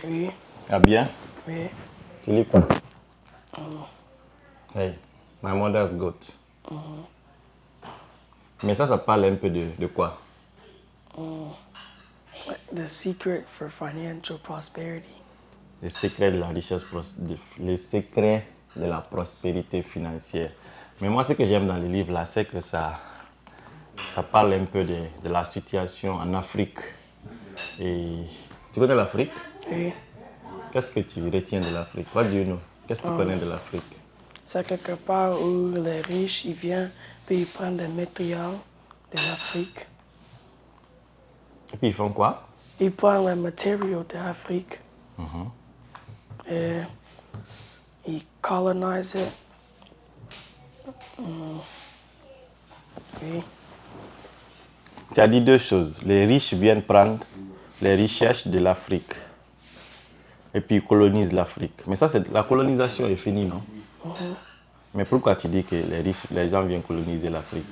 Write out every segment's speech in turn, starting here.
Oui. Ah bien? Oui. Tu lis quoi? Hey, my mother's goat. Mais ça parle un peu de quoi? The secret for financial prosperity. Les secrets de la richesse, les secrets de la prospérité financière. Mais moi, ce que j'aime dans le livre là, c'est que ça parle un peu de la situation en Afrique. Et tu connais l'Afrique? Oui. Qu'est-ce que tu retiens de l'Afrique? What do you know? Qu'est-ce que tu connais de l'Afrique? C'est quelque part où les riches ils viennent puis ils prennent des matériaux de l'Afrique. Et puis ils font quoi? Ils prennent les matériaux de l'Afrique et ils colonisent. Oui. Tu as dit deux choses. Les riches viennent prendre les richesses de l'Afrique et puis ils colonisent l'Afrique. Mais ça, la colonisation est finie, non? Mais pourquoi tu dis que les gens viennent coloniser l'Afrique?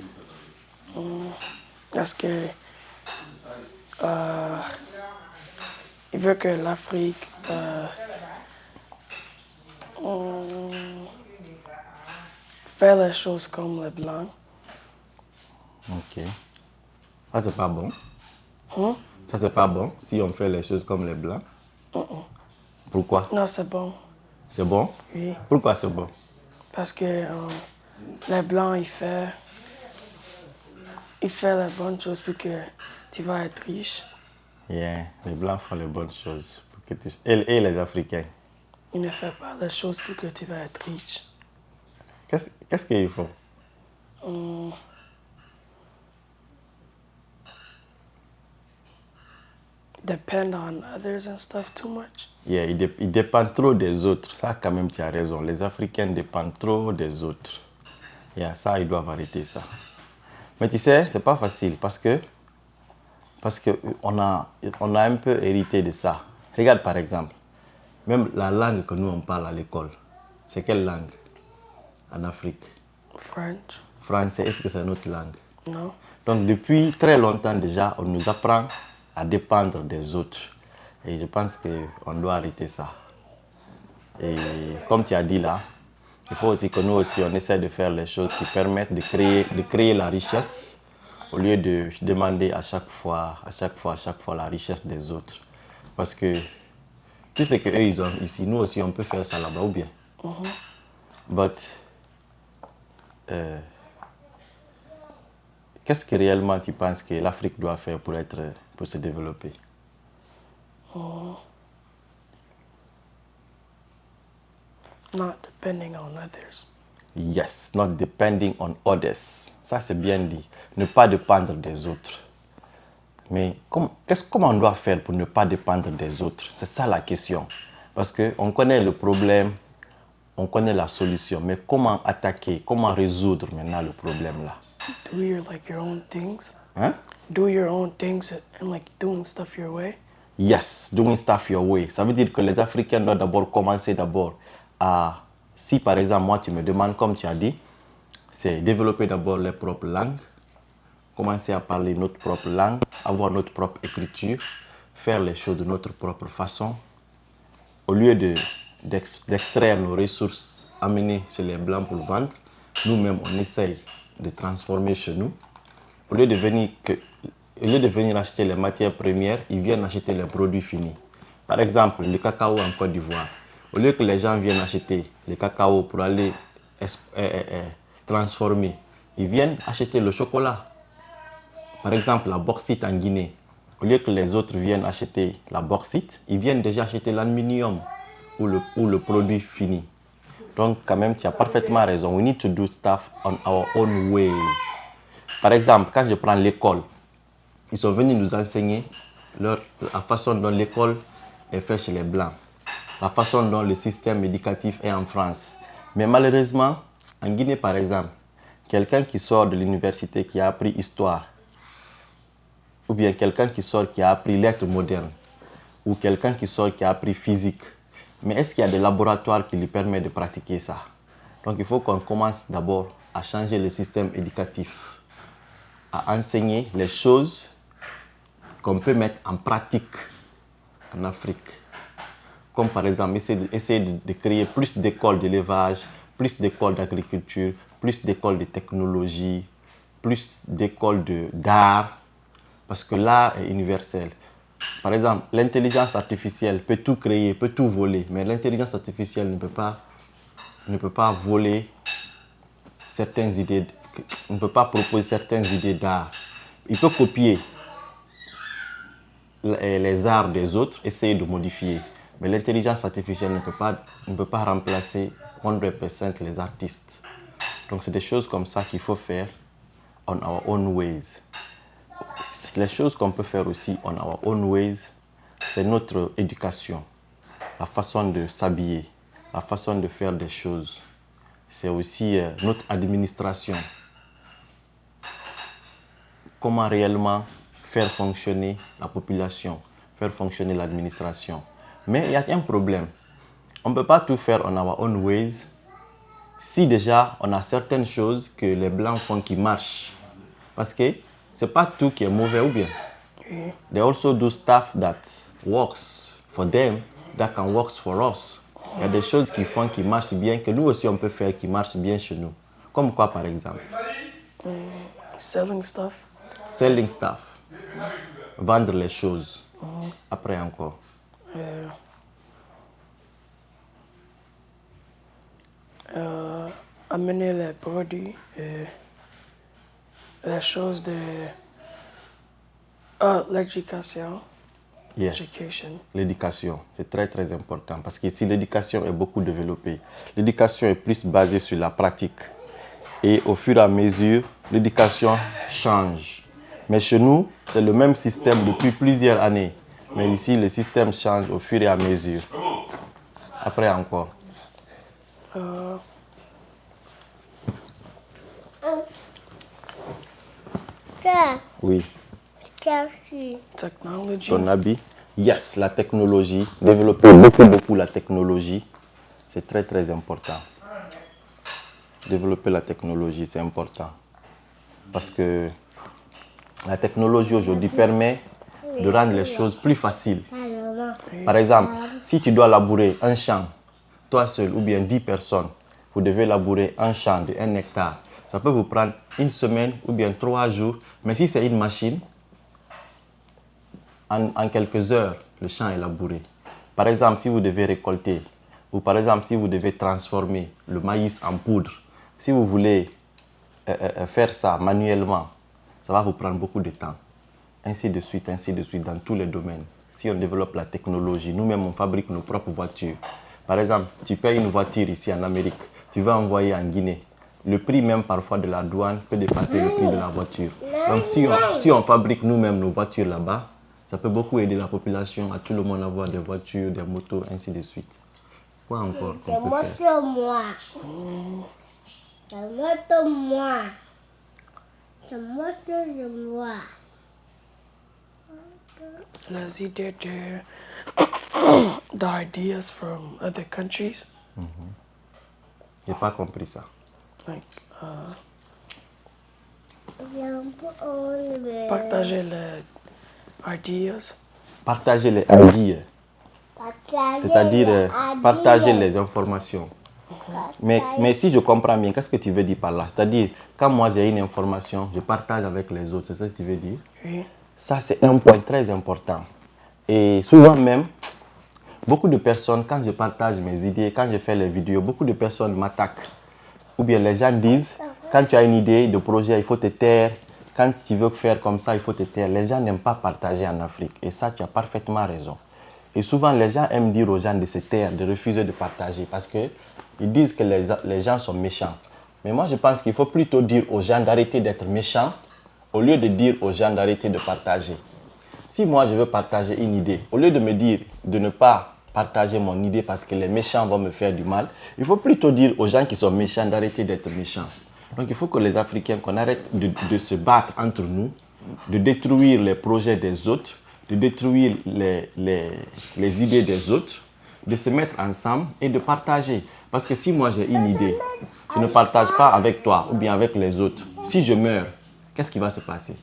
Parce que ils veulent que l'Afrique fait les choses comme les Blancs. Ok. Ça, c'est pas bon. Ça, c'est pas bon si on fait les choses comme les Blancs. Pourquoi? Non, c'est bon. C'est bon? Oui. Pourquoi c'est bon? Parce que les Blancs, ils font les bonnes choses pour que tu vas être riche. Yeah, les Blancs font les bonnes choses. Et les Africains? Ils ne font pas les choses pour que tu vas être riche. Qu'est-ce qu'ils font? Depend on others and stuff too much. Yeah, ils dépendent trop des autres. Ça, quand même, tu as raison. Les Africains dépendent trop des autres. Yeah, ça, ils doivent arrêter ça. Mais tu sais, c'est pas facile parce que on a un peu hérité de ça. Regarde par exemple, même la langue que nous on parle à l'école, c'est quelle langue en Afrique? French. Français, est-ce que c'est notre langue? No. Donc depuis très longtemps déjà, on nous apprend à dépendre des autres. Et je pense qu'on doit arrêter ça. Et comme tu as dit là, il faut aussi que nous aussi on essaie de faire les choses qui permettent de créer la richesse au lieu de demander à chaque fois la richesse des autres. Parce que tout ce qu'eux ils ont ici, nous aussi on peut faire ça là-bas ou bien. But, qu'est-ce que réellement tu penses que l'Afrique doit faire pour se développer? Not depending on others. Yes, not depending on others. Ça, c'est bien dit. Ne pas dépendre des autres. Mais comment on doit faire pour ne pas dépendre des autres? C'est ça la question. Parce qu'on connaît le problème, on connaît la solution. Mais comment attaquer, comment résoudre maintenant le problème là? Do your own things. Hein? Do your own things and doing stuff your way. Yes, doing stuff your way. Ça veut dire que les Africains doivent d'abord commencer à... Si par exemple, moi tu me demandes, comme tu as dit, c'est développer d'abord les propres langues, commencer à parler notre propre langue, avoir notre propre écriture, faire les choses de notre propre façon, au lieu d'extraire nos ressources amenées chez les Blancs pour vendre, nous-mêmes on essaye de transformer chez nous. Au lieu de venir acheter les matières premières, ils viennent acheter les produits finis. Par exemple, le cacao en Côte d'Ivoire. Au lieu que les gens viennent acheter le cacao pour aller transformer, ils viennent acheter le chocolat. Par exemple, la bauxite en Guinée. Au lieu que les autres viennent acheter la bauxite, ils viennent déjà acheter l'aluminium ou le produit fini. Donc, quand même, tu as parfaitement raison. We need to do stuff on our own ways. Par exemple, quand je prends l'école, ils sont venus nous enseigner la façon dont l'école est faite chez les Blancs, la façon dont le système éducatif est en France. Mais malheureusement, en Guinée par exemple, quelqu'un qui sort de l'université qui a appris histoire, ou bien quelqu'un qui sort qui a appris lettres modernes, ou quelqu'un qui sort qui a appris physique, mais est-ce qu'il y a des laboratoires qui lui permettent de pratiquer ça? Donc il faut qu'on commence d'abord à changer le système éducatif, à enseigner les choses qu'on peut mettre en pratique en Afrique. comme par exemple essayer de créer plus d'écoles d'élevage, plus d'écoles d'agriculture, plus d'écoles de technologie, plus d'écoles d'art, parce que l'art est universel. Par exemple, l'intelligence artificielle peut tout créer, peut tout voler, mais l'intelligence artificielle ne peut pas voler certaines idées, ne peut pas proposer certaines idées d'art. Il peut copier les arts des autres, essayer de modifier. Mais l'intelligence artificielle ne peut pas remplacer 100% les artistes. Donc c'est des choses comme ça qu'il faut faire on our own ways. Les choses qu'on peut faire aussi on our own ways, c'est notre éducation, la façon de s'habiller, la façon de faire des choses. C'est aussi notre administration. Comment réellement faire fonctionner la population, faire fonctionner l'administration. Mais il y a un problème. On ne peut pas tout faire on our own ways si déjà on a certaines choses que les Blancs font qui marchent. Parce que ce n'est pas tout qui est mauvais ou bien. They also do stuff that works for them, that can work for us. Il y a des choses qu'ils font qui marchent bien, que nous aussi on peut faire qui marchent bien chez nous. Comme quoi par exemple? Selling stuff. Selling stuff. Vendre les choses. Après encore. Amener les produits, les choses de l'éducation. Yes. Education. L'éducation, c'est très très important parce qu'ici l'éducation est beaucoup développée. L'éducation est plus basée sur la pratique et au fur et à mesure, l'éducation change. Mais chez nous, c'est le même système depuis plusieurs années. Mais ici, le système change au fur et à mesure. Après encore. Oui. Technology. Ton habit. Yes, la technologie. Développer beaucoup la technologie. C'est très très important. Développer la technologie, c'est important. Parce que la technologie aujourd'hui permet de rendre les choses plus faciles. Par exemple, si tu dois labourer un champ, toi seul ou bien 10 personnes, vous devez labourer un champ de 1 hectare. Ça peut vous prendre 1 semaine ou bien 3 jours. Mais si c'est une machine, en quelques heures, le champ est labouré. Par exemple, si vous devez récolter, ou par exemple, si vous devez transformer le maïs en poudre, si vous voulez faire ça manuellement, ça va vous prendre beaucoup de temps. Ainsi de suite dans tous les domaines. Si on développe la technologie, nous-mêmes on fabrique nos propres voitures. Par exemple, tu payes une voiture ici en Amérique, tu vas envoyer en Guinée. Le prix même parfois de la douane peut dépasser le prix de la voiture. Donc si on fabrique nous-mêmes nos voitures là-bas, ça peut beaucoup aider la population, à tout le monde avoir des voitures, des motos, ainsi de suite. Quoi encore qu'on peut faire? Les idées ideas from other countries. J'ai pas compris ça. Like, partager les ideas. Partager les idées, c'est-à-dire partager les informations. Mais si je comprends bien, qu'est-ce que tu veux dire par là? C'est-à-dire, quand moi j'ai une information, je partage avec les autres, c'est ça que tu veux dire? Oui. Ça, c'est un point très important. Et souvent même, beaucoup de personnes, quand je partage mes idées, quand je fais les vidéos, beaucoup de personnes m'attaquent. Ou bien les gens disent, quand tu as une idée de projet, il faut te taire. Quand tu veux faire comme ça, il faut te taire. Les gens n'aiment pas partager en Afrique. Et ça, tu as parfaitement raison. Et souvent, les gens aiment dire aux gens de se taire, de refuser de partager. Parce qu'ils disent que les gens sont méchants. Mais moi, je pense qu'il faut plutôt dire aux gens d'arrêter d'être méchants au lieu de dire aux gens d'arrêter de partager. Si moi, je veux partager une idée, au lieu de me dire de ne pas partager mon idée parce que les méchants vont me faire du mal, il faut plutôt dire aux gens qui sont méchants d'arrêter d'être méchants. Donc, il faut que les Africains, qu'on arrête de se battre entre nous, de détruire les projets des autres, de détruire les idées des autres, de se mettre ensemble et de partager. Parce que si moi j'ai une idée, je ne partage pas avec toi ou bien avec les autres. Si je meurs, qu'est-ce qui va se passer?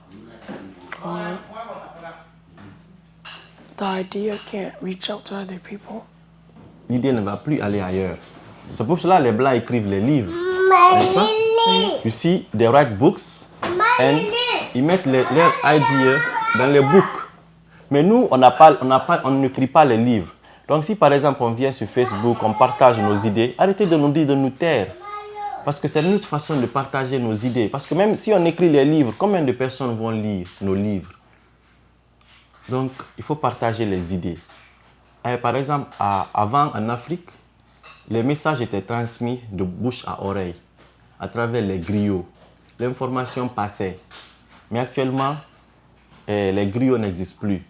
The idea can't reach out to other people. l'idée ne va plus aller ailleurs. C'est pour cela que les Blancs écrivent les livres. N'est-ce pas? You see, they write books and ils mettent leurs ideas dans les books. Mais nous, on n'écrit pas les livres. Donc si par exemple on vient sur Facebook, on partage nos idées, arrêtez de nous dire de nous taire. Parce que c'est notre façon de partager nos idées. Parce que même si on écrit les livres, combien de personnes vont lire nos livres? Donc il faut partager les idées. Et par exemple, avant en Afrique, les messages étaient transmis de bouche à oreille, à travers les griots. L'information passait. Mais actuellement, les griots n'existent plus.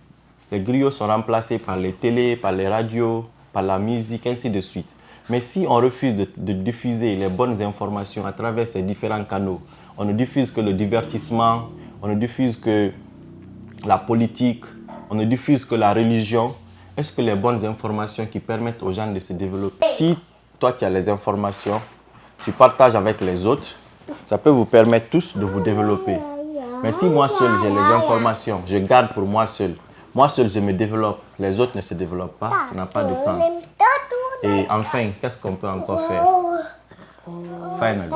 Les griots sont remplacés par les télés, par les radios, par la musique, ainsi de suite. Mais si on refuse de diffuser les bonnes informations à travers ces différents canaux, on ne diffuse que le divertissement, on ne diffuse que la politique, on ne diffuse que la religion, est-ce que les bonnes informations qui permettent aux gens de se développer, si toi tu as les informations, tu partages avec les autres, ça peut vous permettre tous de vous développer. Mais si moi seul j'ai les informations, je garde pour moi seul je me développe, les autres ne se développent pas, ça n'a pas de sens. Et enfin, qu'est-ce qu'on peut encore faire? Finally.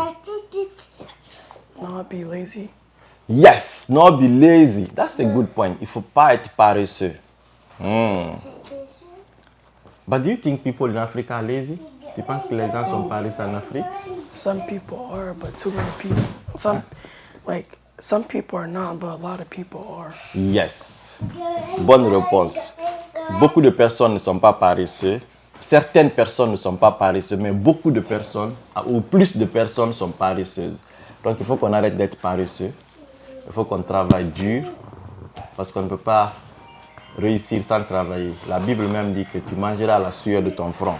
Not be lazy. Yes, not be lazy. That's a good point. Il ne faut pas être paresseux. But do you think people in Africa are lazy? Tu penses que les gens sont paresseux en Afrique? Some people are, but too many people. Some people are not, but a lot of people are. Yes. Bonne réponse. Beaucoup de personnes ne sont pas paresseux. Certaines personnes ne sont pas paresseuses, mais beaucoup de personnes, ou plus de personnes sont paresseuses. Donc il faut qu'on arrête d'être paresseux. Il faut qu'on travaille dur, parce qu'on ne peut pas réussir sans travailler. La Bible même dit que tu mangeras à la sueur de ton front.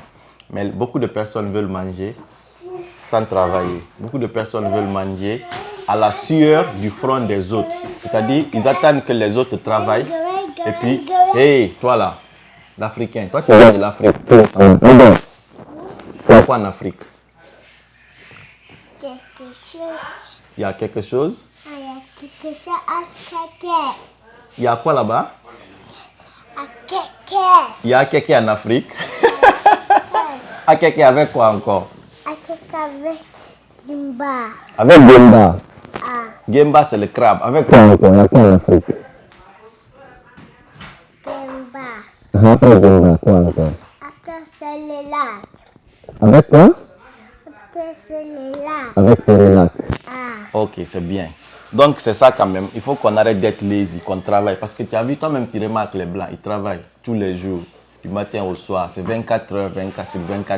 Mais beaucoup de personnes veulent manger sans travailler. Beaucoup de personnes veulent manger à la sueur du front des autres. C'est-à-dire, ils attendent que les autres travaillent. Et puis, hey, toi là, l'Africain, toi tu viens de l'Afrique. Pourquoi en Afrique? Quelque chose. Il y a quelque chose? Il y a quelque chose à kéké. Il y a quoi là-bas? À kéké. Il y a kéké en Afrique. À kéké avec quoi encore? À kéké avec Gimba. Avec Gemba. Ah. Gemba c'est le crabe. Avec quoi encore? Il y a quoi en Afrique? Gimba. Après Gemba, quoi encore? Après Célélac. Avec quoi? Après Célélac. Avec Cérélac. Ah. Ok, c'est bien. Donc c'est ça quand même. Il faut qu'on arrête d'être lazy, qu'on travaille. Parce que tu as vu toi-même, tu remarques les Blancs, ils travaillent tous les jours, du matin au soir. C'est 24 heures, 24 sur 24.